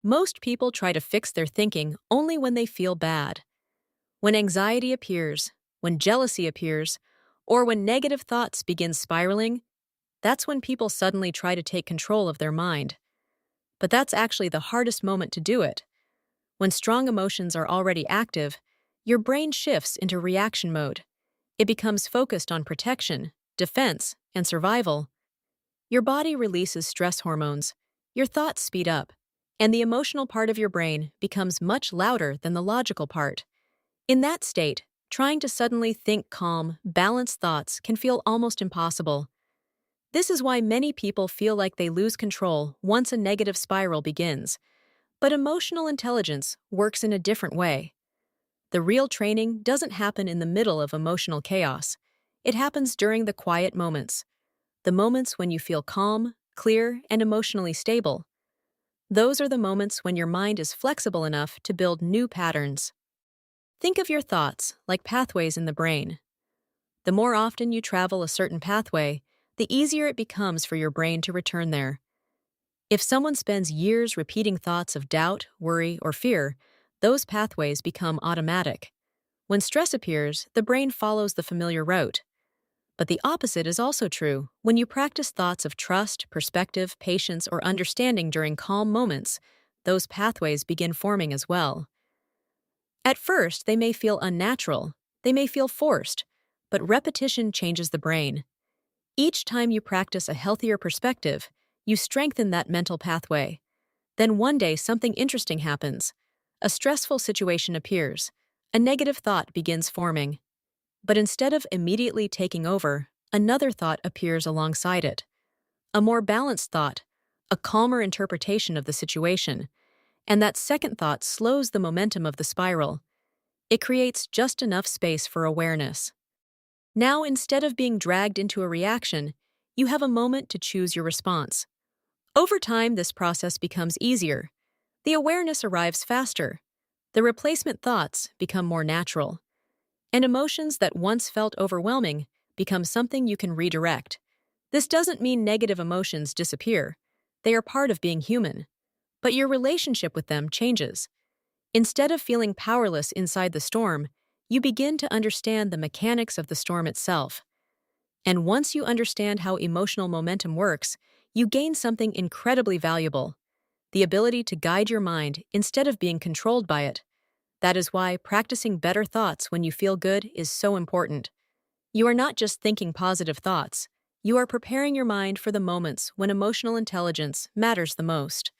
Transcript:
Most people try to fix their thinking only when they feel bad. When anxiety appears, when jealousy appears, or when negative thoughts begin spiraling, that's when people suddenly try to take control of their mind. But that's actually the hardest moment to do it. When strong emotions are already active, your brain shifts into reaction mode. It becomes focused on protection, defense, and survival. Your body releases stress hormones, your thoughts speed up, and the emotional part of your brain becomes much louder than the logical part. In that state, trying to suddenly think calm, balanced thoughts can feel almost impossible. This is why many people feel like they lose control once a negative spiral begins. But emotional intelligence works in a different way. The real training doesn't happen in the middle of emotional chaos. It happens during the quiet moments, the moments when you feel calm, clear, and emotionally stable. Those are the moments when your mind is flexible enough to build new patterns. Think of your thoughts like pathways in the brain. The more often you travel a certain pathway, the easier it becomes for your brain to return there. If someone spends years repeating thoughts of doubt, worry, or fear, those pathways become automatic. When stress appears, the brain follows the familiar route. But the opposite is also true. When you practice thoughts of trust, perspective, patience, or understanding during calm moments, those pathways begin forming as well. At first, they may feel unnatural, they may feel forced, but repetition changes the brain. Each time you practice a healthier perspective, you strengthen that mental pathway. Then one day something interesting happens. A stressful situation appears. A negative thought begins forming. But instead of immediately taking over, another thought appears alongside it. A more balanced thought, a calmer interpretation of the situation. And that second thought slows the momentum of the spiral. It creates just enough space for awareness. Now, instead of being dragged into a reaction, you have a moment to choose your response. Over time, this process becomes easier. The awareness arrives faster. The replacement thoughts become more natural. And emotions that once felt overwhelming become something you can redirect. This doesn't mean negative emotions disappear. They are part of being human. But your relationship with them changes. Instead of feeling powerless inside the storm, you begin to understand the mechanics of the storm itself. And once you understand how emotional momentum works, you gain something incredibly valuable: the ability to guide your mind instead of being controlled by it. That is why practicing better thoughts when you feel good is so important. You are not just thinking positive thoughts, you are preparing your mind for the moments when emotional intelligence matters the most.